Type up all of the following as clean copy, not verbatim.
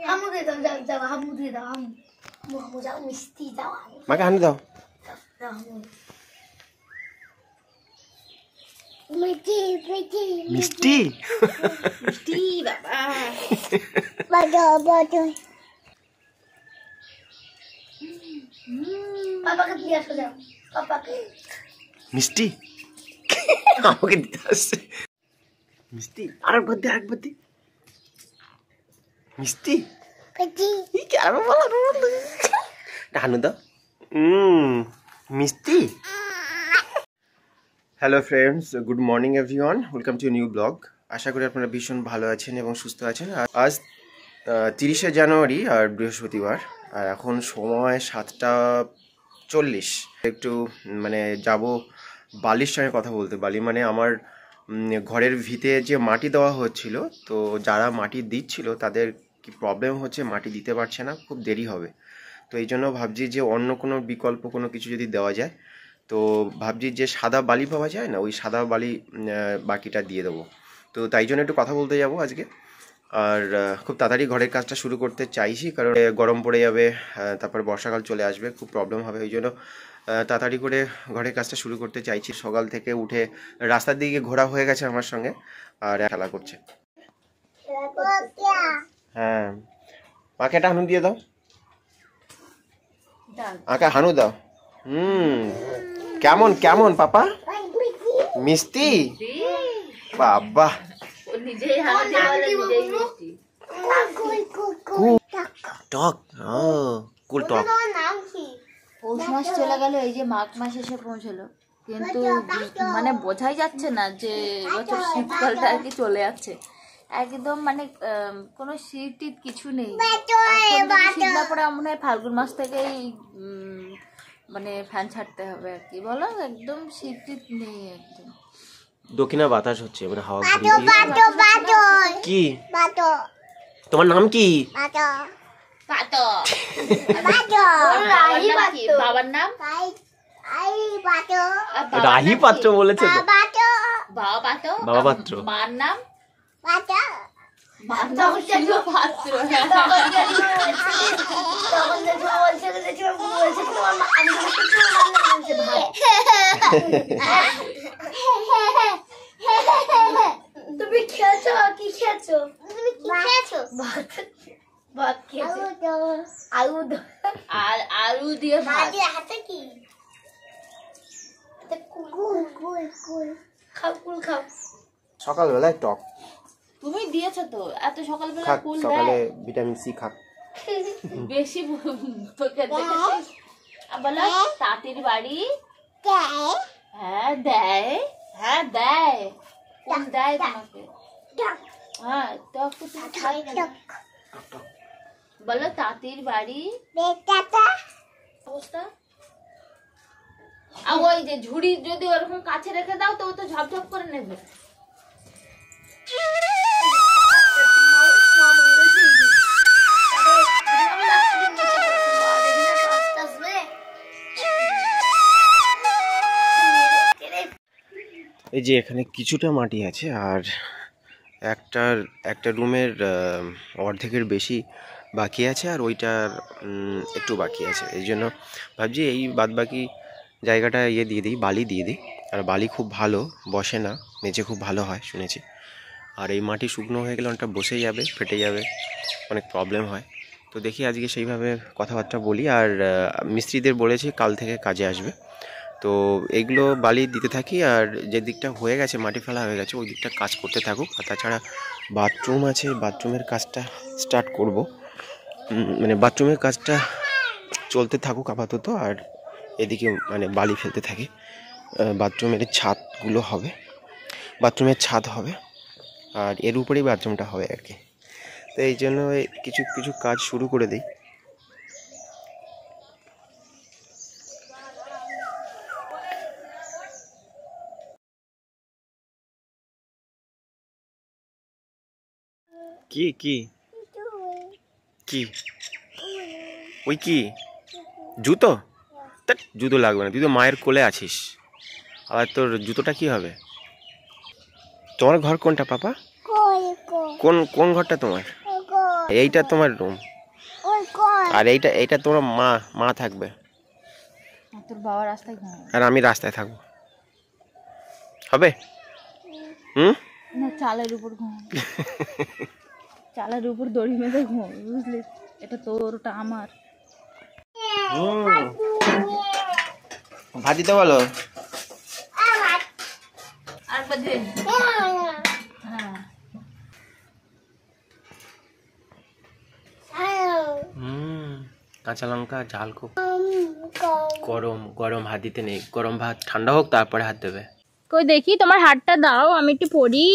হামু দিয়ে দাও, যাও যাও, হামু দিয়ে দাও, হামু হামু হামু যাও, মিষ্টি দাও, হামু মাকে হানু দাও। দাও, হামু মিষ্টি মিষ্টি বাবা পাপাকে দিয়ে আসো, যাও পাপাকে। মিষ্টি আমাকে দিতে আসছে মিষ্টি। আরেকবার দে, আরেকবার দে মিষ্টি। হানু দাও। মিষ্টি। Hello friends, good morning everyone, welcome to new blog. আশা করি আপনারা ভীষণ ভালো আছেন এবং সুস্থ আছেন। আজ 30শে জানুয়ারি আর বৃহস্পতিবার, আর এখন সময় 7টা 40। একটু মানে যাব বালির সঙ্গে কথা বলতে। বালি মানে আমার ঘরের ভিতে যে মাটি দেওয়া হচ্ছিল, তো যারা মাটি দিচ্ছিল তাদের কি প্রবলেম হচ্ছে, মাটি দিতে পারছে না, খুব দেরি হবে। তো এই জন্য ভাবছি যে অন্য কোনো বিকল্প কোনো কিছু যদি দেওয়া যায়, তো ভাবছি যে সাদা বালি পাওয়া যায় না, ওই সাদা বালি বাকিটা দিয়ে দেবো। তো তাই জন্য একটু কথা বলতে যাব আজকে। আর খুব তাড়াতাড়ি ঘরের কাজটা শুরু করতে চাইছি, কারণ গরম পড়ে যাবে, তারপর বর্ষাকাল চলে আসবে, খুব প্রবলেম হবে। ওই জন্য তাড়াতাড়ি করে ঘরের কাজটা শুরু করতে চাইছি। সকাল থেকে উঠে রাস্তার দিকে ঘোরা হয়ে গেছে আমার সঙ্গে, আর খেলা করছে। হ্যাঁ, মাকে একটা হানু দিয়ে দাও, আঁকা হানু দাও। কেমন কেমন পাপা? মিষ্টি বাবা, টক। কুল টক। পৌষ মাস চলে গেল, এই যে মাঘ মাস এসে পৌঁছলো, কিন্তু মানে বোঝাই যাচ্ছে না যে এবছর শীতকালটা আর কি চলে যাচ্ছে একদম। মানে কোনো শীত টিত কিছু নেই। শীত না পড়ে মনে হয় ফাল্গুন মাস থেকেই মানে ফ্যান ছাড়তে হবে আর কি, বলো, একদম শীত টিত নেই একদম। দক্ষিণা বাতাস হচ্ছে, মানে হাওয়া কি। তোমার নাম কি? বাবার নাম রাহি পাত্র বলেছে তো। বাবা পাত্র। বাবা পাত্র। মার নাম ছিল পাত্র। তুমি খেয়েছো? কি খেয়েছো? তুমি কি খেয়েছো? ভাত খেয়েছো? আলু আর আলু দিয়ে ভাত। হাতে কি? কুল খাও, কুল খাও। সকালবেলায় টক তুমি দিয়েছো তো, এত সকালবেলা খাক, কুল সকালে দেয়? ভিটামিন সি খাক। বেশি তোকে দেখেছিস? বলো তাঁতির বাড়ি। হ্যাঁ দেয়, হ্যাঁ দেয়। কোন দেয় তোমাকে? হ্যাঁ টক তো তুমি খাই না। বলো তাঁতির বাড়ি অবস্থা। আর ওই যে ঝুড়ি যদি ওরকম কাছে রেখে দাও তো ও তো ঝপঝপ করে নেবে। এই যে এখানে কিছুটা মাটি আছে, আর একটা রুমের অর্ধেকের বেশি বাকি আছে, আর ওইটার একটু বাকি আছে। এই জন্য ভাবছি এই বাদবাকি জায়গাটা দিয়ে দিই, বালি দিয়ে দিই। আর বালি খুব ভালো বসে না, মেঝে খুব ভালো হয় শুনেছি। আর এই মাটি শুকনো হয়ে গেলে অনেকটা বসে যাবে, ফেটে যাবে, অনেক প্রবলেম হয়। তো দেখি আজকে সেইভাবে কথাবার্তা বলি। আর মিস্ত্রিদের বলেছি কাল থেকে কাজে আসবে। তো এইগুলো বালি দিতে থাকি, আর যে দিকটা হয়ে গেছে মাটি ফেলা হয়ে গেছে ওই দিকটা কাজ করতে থাকুক। আর তাছাড়া বাথরুম আছে, বাথরুমের কাজটা স্টার্ট করব, মানে বাথরুমের কাজটা চলতে থাকুক আপাতত। আর এদিকে মানে বালি ফেলতে থাকি। বাথরুমের ছাদগুলো হবে, বাথরুমের ছাদ হবে, আর এর উপরেই বাথরুমটা হবে আর কি। তো এই জন্য কিছু কিছু কাজ শুরু করে দিই। কি কি কি ওই কি জুতো? জুতো লাগবে না, তুই তো মায়ের কোলে আছিস, আর তোর জুতোটা কি হবে? তোমার ঘর কোনটা পাপা? কোন কোন ঘরটা তোমার? এইটা তোমার রুম, আর এইটা তোমার মা থাকবে, তোর বাবা রাস্তায় ঘুমাবে আর আমি রাস্তায় থাকবো, হবে? না, চালের উপর ঘুমাবে। চালের উপর দড়ি মেঁধে ঘুমাবে, বুঝলি? এটা তোর, ওটা আমার। ভাত দিতে বলো। আরেকবার দে। হ্যাঁ, কাঁচা লঙ্কা ঝাল খুব। গরম গরম হাত দিতে নেই, গরম ভাত ঠান্ডা হোক তারপরে হাত দেবে। কই দেখি তোমার হাতটা দাও, আমি একটু পড়ি।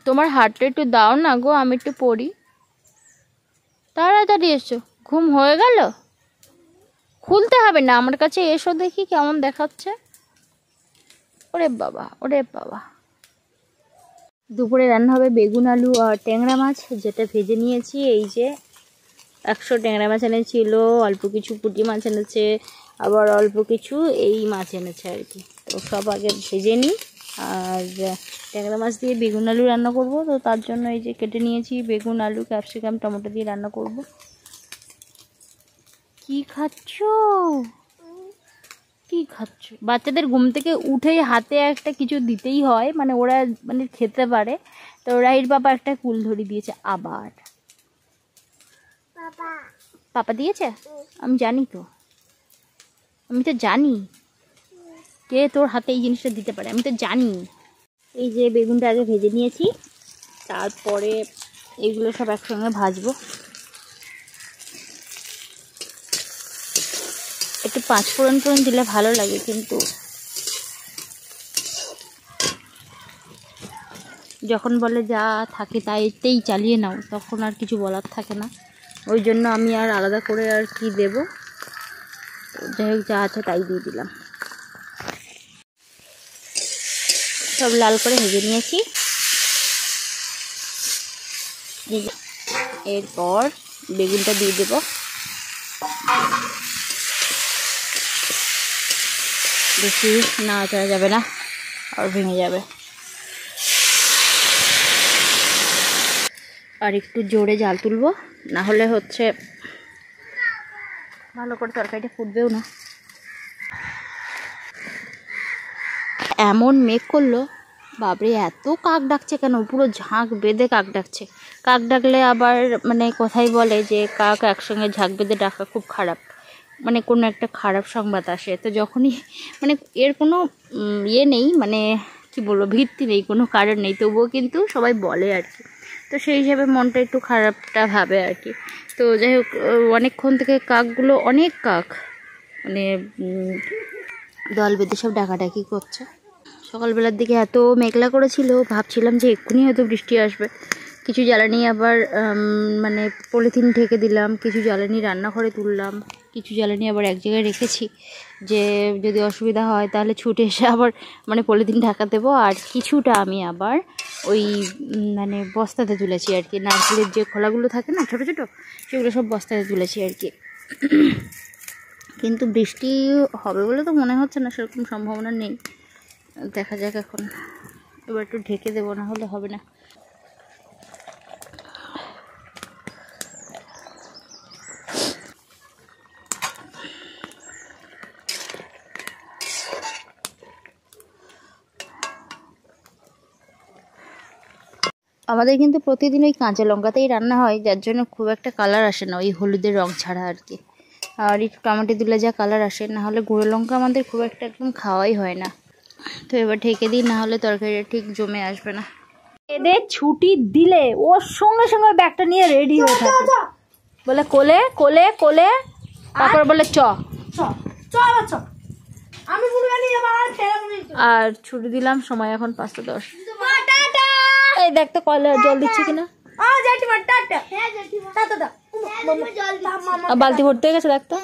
তোমার হাতটা একটু দাও না গো, আমি একটু পড়ি। তাড়াতাড়ি এসো, ঘুম হয়ে গেল? খুলতে হবে না, আমার কাছে এসো, দেখি কেমন দেখাচ্ছে। ওরে বাবা, ওরে বাবা। দুপুরে রান্না হবে বেগুন আলু আর ট্যাংরা মাছ, যেটা ভেজে নিয়েছি। এই যে 100 ট্যাংরা মাছ এনেছিল, অল্প কিছু পুঁটি মাছ এনেছে, আবার অল্প কিছু এই মাছ এনেছে আর কি। তো সব আগে ভেজে নিই, আর ট্যাংরা মাছ দিয়ে বেগুন আলু রান্না করব। তো তার জন্য এই যে কেটে নিয়েছি বেগুন, আলু, ক্যাপসিকাম, টমেটো দিয়ে রান্না করব। কি খাচ্ছ? কি খাচ্ছ? বাচ্চাদের ঘুম থেকে উঠেই হাতে একটা কিছু দিতেই হয়, মানে ওরা মানে খেতে পারে। তো রাহির পাপা একটা কুলধরি দিয়েছে আবার। পাপা দিয়েছে? আমি জানি তো, আমি তো জানি কে তোর হাতে এই জিনিসটা দিতে পারে, আমি তো জানি। এই যে বেগুনটা আগে ভেজে নিয়েছি, তারপরে এইগুলো সব একসঙ্গে ভাজবো। একটু 5 ফোড়ন দিলে ভালো লাগে, কিন্তু যখন বলে যা থাকে তাইতেই চালিয়ে নাও, তখন আর কিছু বলার থাকে না। ওই জন্য আমি আর আলাদা করে আর কি দেব, যাই হোক যা আছে তাই দিয়ে দিলাম। সব লাল করে ভেজে নিয়েছি। এরপর বেগুনটা দিয়ে দেব। বেশি নাড়াচাড়া যাবে না, আর ভেঙে যাবে। আর একটু জোরে জাল তুলবো, না হলে হচ্ছে ভালো করে তরকারিটা ফুটবেও না। এমন মেঘ করলো, বাবরে এত কাক ডাকছে কেন, পুরো ঝাঁক বেঁধে কাক ডাকছে। কাক ডাকলে আবার মানে কথাই বলে যে কাক একসঙ্গে ঝাঁক বেঁধে ডাকা খুব খারাপ, মানে কোনো একটা খারাপ সংবাদ আসে। তো যখনই মানে এর কোনো ইয়ে নেই, মানে কি বলবো, ভিত্তি নেই, কোনো কারণ নেই, তবুও কিন্তু সবাই বলে আর কি। তো সেই হিসাবে মনটা একটু খারাপটা ভাবে আর কি। তো যাই হোক, অনেকক্ষণ থেকে কাকগুলো, অনেক কাক মানে দল বেঁধে সব ডাকাডাকি করছে। সকালবেলার দিকে এত মেঘলা করেছিল, ভাবছিলাম যে এক্ষুনি হয়তো বৃষ্টি আসবে। কিছু জ্বালানি আবার মানে পলিথিন ঢেকে দিলাম, কিছু জ্বালানি রান্নাঘরে তুললাম, কিছু জ্বালানি আবার এক জায়গায় রেখেছি, যে যদি অসুবিধা হয় তাহলে ছুটে এসে আবার মানে পলিথিন ঢাকা দেবো। আর কিছুটা আমি আবার ওই মানে বস্তাতে তুলেছি আর কি, নারকেলের যে খোলাগুলো থাকে না ছোটো ছোটো, সেগুলো সব বস্তাতে তুলেছি আর কি। কিন্তু বৃষ্টি হবে বলে তো মনে হচ্ছে না, সেরকম সম্ভাবনা নেই, দেখা যাক এখন। এবার একটু ঢেকে দেবো, না হলে হবে না। আমাদের কিন্তু প্রতিদিন ওই কাঁচা লঙ্কাতেই রান্না হয়, যার জন্য খুব একটা কালার আসে না, ওই হলুদের রং ছাড়া আর কি। আর একটু টমেটো দিলে যা কালার আসে, না হলে গুঁড়ো লঙ্কা আমাদের খুব একটা একদম খাওয়াই হয় না। তো এবার ঢেকে দিই, না হলে তরকারিটা ঠিক জমে আসবে না। এদের ছুটি দিলে ওর সঙ্গে সঙ্গে ব্যাগটা নিয়ে রেডি হয়ে থাকে, বলে কোলে কোলে কোলে, তারপর বলে চ চ। আর ছুটি দিলাম, সময় এখন 5:10। এই দেখ তো কলে জল দিচ্ছে কিনা, বালতি ভর্তি হয়ে গেছে, দেখ তো।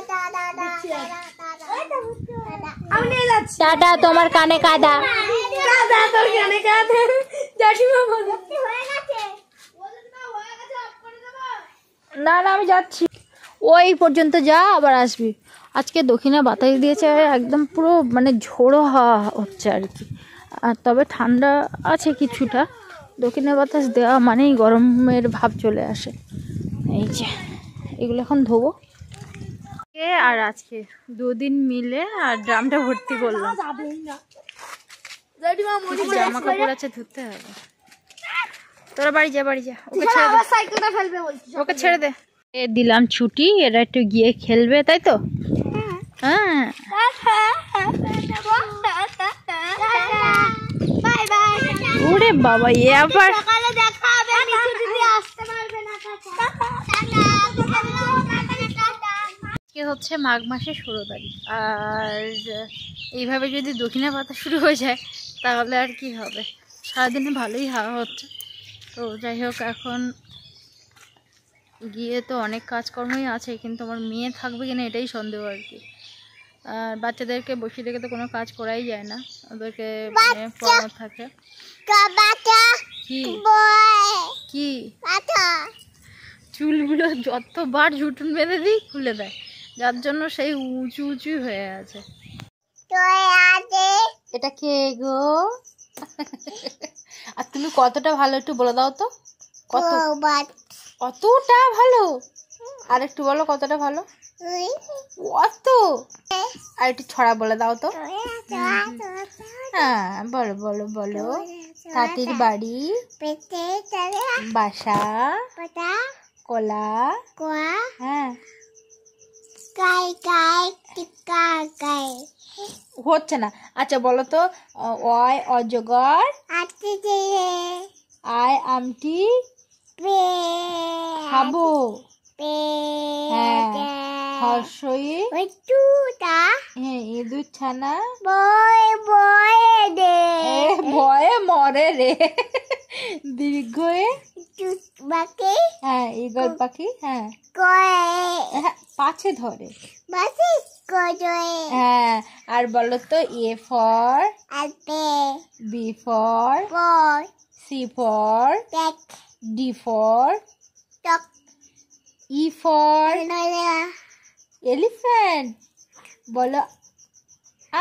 টাটা, তোমার কানে কাদা। না না, আমি যাচ্ছি, ওই পর্যন্ত যা, আবার আসবি। আজকে দক্ষিণে বাতাস দিয়েছে, একদম পুরো মানে ঝোড়ো হাওয়া হচ্ছে আর কি। আর তবে ঠান্ডা আছে কিছুটা, দক্ষিণা বাতাস দেওয়া মানেই গরমের ভাব চলে আসে। এই যে এগুলো এখন ধোবো আর আজকে 2 দিন মিলে আর ড্রামটা ভর্তি করলাম। জামা কাপড় আছে ধুতে হবে। তোরা বাড়ি যা ওকে ছেড়ে দে, সাইকেলটা ফেলবে বলছিস। ওকে ছেড়ে দে। এ দিলাম ছুটি, এরা একটু গিয়ে খেলবে তাই তো। হ্যাঁ বাই বাই। ওরে বাবা এ আবার সকালে দেখা হবে। নিচে দিদি আসতে পারবে না। আজকে হচ্ছে মাঘ মাসের 16 তারিখ, আর এইভাবে যদি দক্ষিণা বাতাস শুরু হয়ে যায় তাহলে আর কি হবে। সারাদিনে ভালোই হাওয়া হচ্ছে। তো যাই হোক, এখন গিয়ে তো অনেক কাজকর্মই আছে, কিন্তু আমার মেয়ে থাকবে কিনা এটাই সন্দেহ আর কি। আর বাচ্চাদেরকে বসিয়ে রেখে তো কোনো কাজ করাই যায় না, ওদেরকে মানে পড়ানো থাকে। কি কি চুলগুলো যতবার ঝুটুন বেঁধে দিই খুলে দেয়, যার জন্য সেই উঁচু উঁচু হয়ে আছে। এটা কে গো? আর তুমি কতটা ভালো একটু বলে দাও তো, কতটা ভালো? আর একটু বলো কতটা ভালো। কত? আর একটু ছড়া বলে দাও তো। হ্যাঁ বলো বলো বলো। তাঁতির বাড়ি, বাসা, কলা, হ্যাঁ হচ্ছে না। আচ্ছা বলো তো, অয় অজগর, আয় আমটি খাবো, হ্যাঁ হর্ষই, হ্যাঁ ইঁদুর ছানা ভয়ে মরে রে, দীর্ঘয়ে, হ্যাঁ ঈগল পাখি, হ্যাঁ পাছে ধরে, হ্যাঁ। আর বলো তো, A for B for C for D for E for elephant. বলো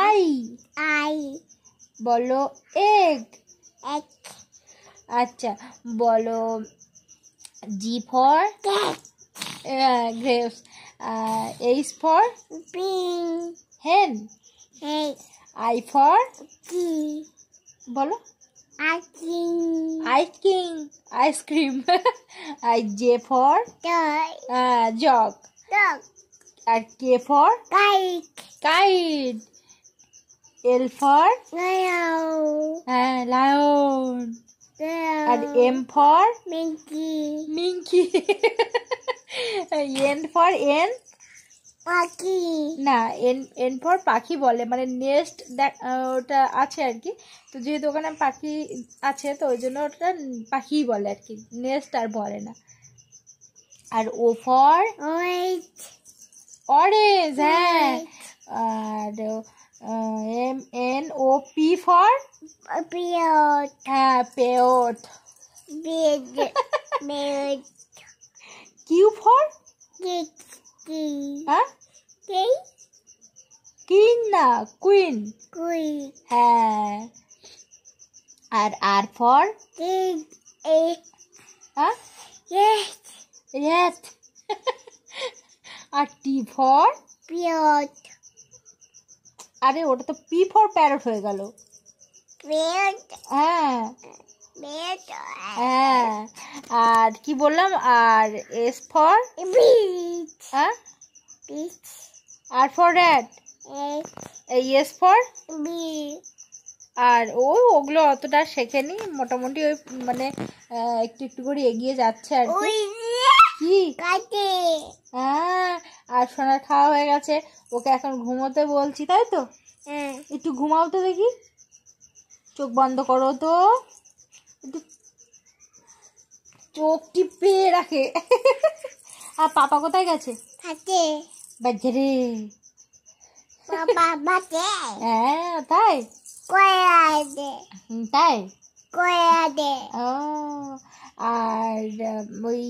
আই বলো এগ। আচ্ছা বলো G for grapes, H for hen, I for বলো ice cream, I J for jog, আর K for kite, L for lion, আর M for minky, N for না N for পাখি বলে, মানে নেস্ট ওটা আছে আর কি। তো যেহেতু ওখানে পাখি আছে তো ওই জন্য ওটা পাখিই বলে আর কি, নেস্ট আর বলে না। আর ও ফর অরেঞ্জ, হ্যাঁ। আর এন ও পি ফর হ্যাঁ পেয়ট, কিউ ফর হ্যাঁ কিং না কুইন, হ্যাঁ। আর আর ফর হ্যাঁ রেট, আর টি ফর আরে ওটা তো পি ফর প্যারট হয়ে গেল, হ্যাঁ হ্যাঁ। আর কি বললাম, আর এস ফর হ্যাঁ আর ফর র্যাট, এস ফর আর ওগুলো অতটা শেখেনি, মোটামুটি ওই মানে একটু একটু করে এগিয়ে যাচ্ছে আর কি। হ্যাঁ আর সোনার খাওয়া হয়ে গেছে, ওকে এখন ঘুমোতে বলছি তাই তো। একটু ঘুমাও তো দেখি, চোখ বন্ধ করো তো, একটু চোখ টিপে রাখে। আর পাপা কোথায় গেছে? বাজে রে, হ্যাঁ তাই তাই ও। আর ওই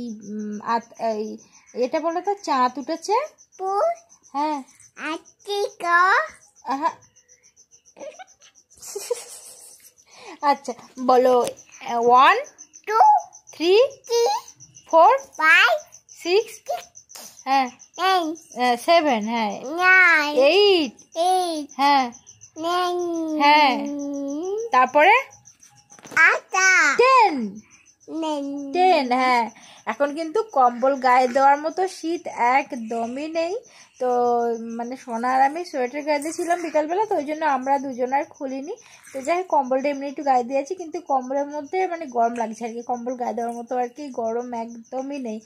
এটা বলো তো, চাঁদ উঠেছে, হ্যাঁ আচ্ছা বলো 1 3 4 6 হ্যাঁ 7 হ্যাঁ 8 হ্যাঁ হ্যাঁ তারপরে 10 হ্যাঁ। এখন কিন্তু কম্বল গায়ে দেওয়ার মতো শীত একদমই নেই। তো মানে সোনা আর আমি সোয়েটার গায়ে দিয়েছিলাম বিকালবেলা, তো ওই জন্য আমরা দুজন আর খুলিনি। তো যাই কম্বলটা এমনি একটু গায়ে দিয়েছি, কিন্তু কম্বলের মধ্যে মানে গরম লাগছে আর কি, কম্বল গায়ে দেওয়ার মতো আর কি গরম একদমই নেই।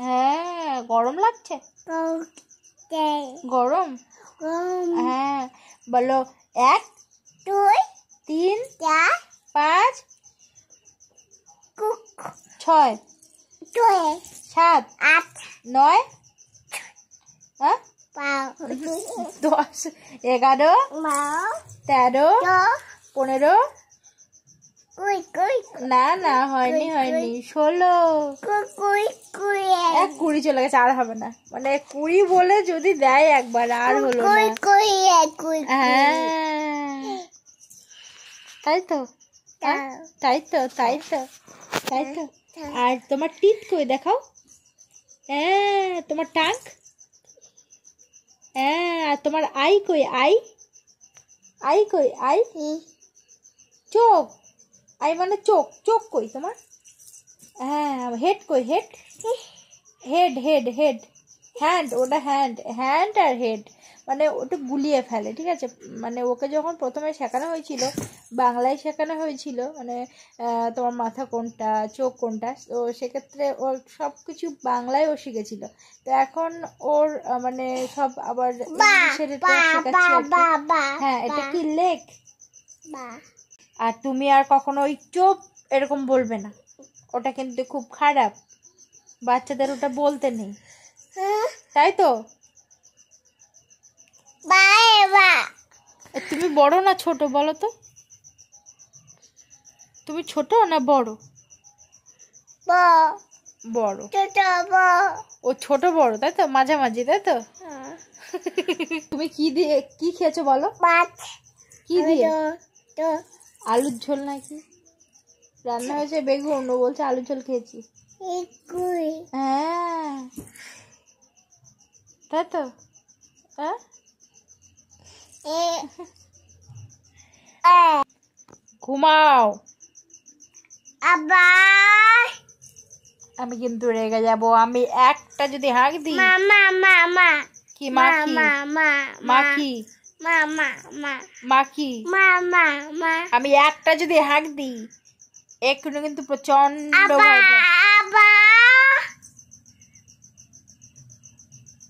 হ্যাঁ গরম লাগছে, গরম হ্যাঁ। বলো 1 2 3 4 5 6 7 8 9 10 11 13 15 না না হয়নি 16 20 চলে গেছে, আর হবে না। মানে 20 বলে যদি দেয় একবার আর হলো না। হ্যাঁ তাই তো তাই তো তাই তো তাই তো। আর তোমার টিথ কই দেখাও। হ্যাঁ তোমার টাঙ্ক। হ্যাঁ আর তোমার আই কই, আই কই, আই চোখ, আই মানে চোখ, চোখ কই তোমার। হ্যাঁ হেড কই, head head head head hand, ওটা হ্যান্ড আর হেড মানে ওটা গুলিয়ে ফেলে, ঠিক আছে। মানে ওকে যখন প্রথমে শেখানো হয়েছিল, বাংলায় শেখানো হয়েছিল, মানে তোমার মাথা কোনটা, চোখ কোনটা, তো সেক্ষেত্রে ওর সব কিছু বাংলায় ও শিখেছিল। তো এখন ওর মানে সব আবার ইংলিশের শেখাচ্ছি। হ্যাঁ এটা কি লেক। আর তুমি আর কখনো ওই চোপ এরকম বলবে না, ওটা কিন্তু খুব খারাপ, বাচ্চাদের ওটা বলতে নেই, তাই তো। তুমি বড় না ছোট বলো তো, তুমি ছোট না বড়? বড়। ও ছোট বড় তাই তো, মাঝামাঝি তাই তো। তুমি কি দিয়ে কি খেয়েছো বলো? কি দিয়ে? আলুর ঝোল নাকি রান্না হয়েছে, বেগুন, ও বলছে আলুর ঝোল খেয়েছি। হ্যাঁ তাই তো। ঘুমাও, আমি কিন্তু রেগে যাব। আমি একটা যদি হাঁক দিই। কি মাখি মাখি মাখি আমি একটা যদি হাঁক দিই এক্ষুনি কিন্তু প্রচন্ড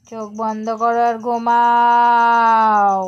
চোখ বন্ধ করো আর ঘুমাও।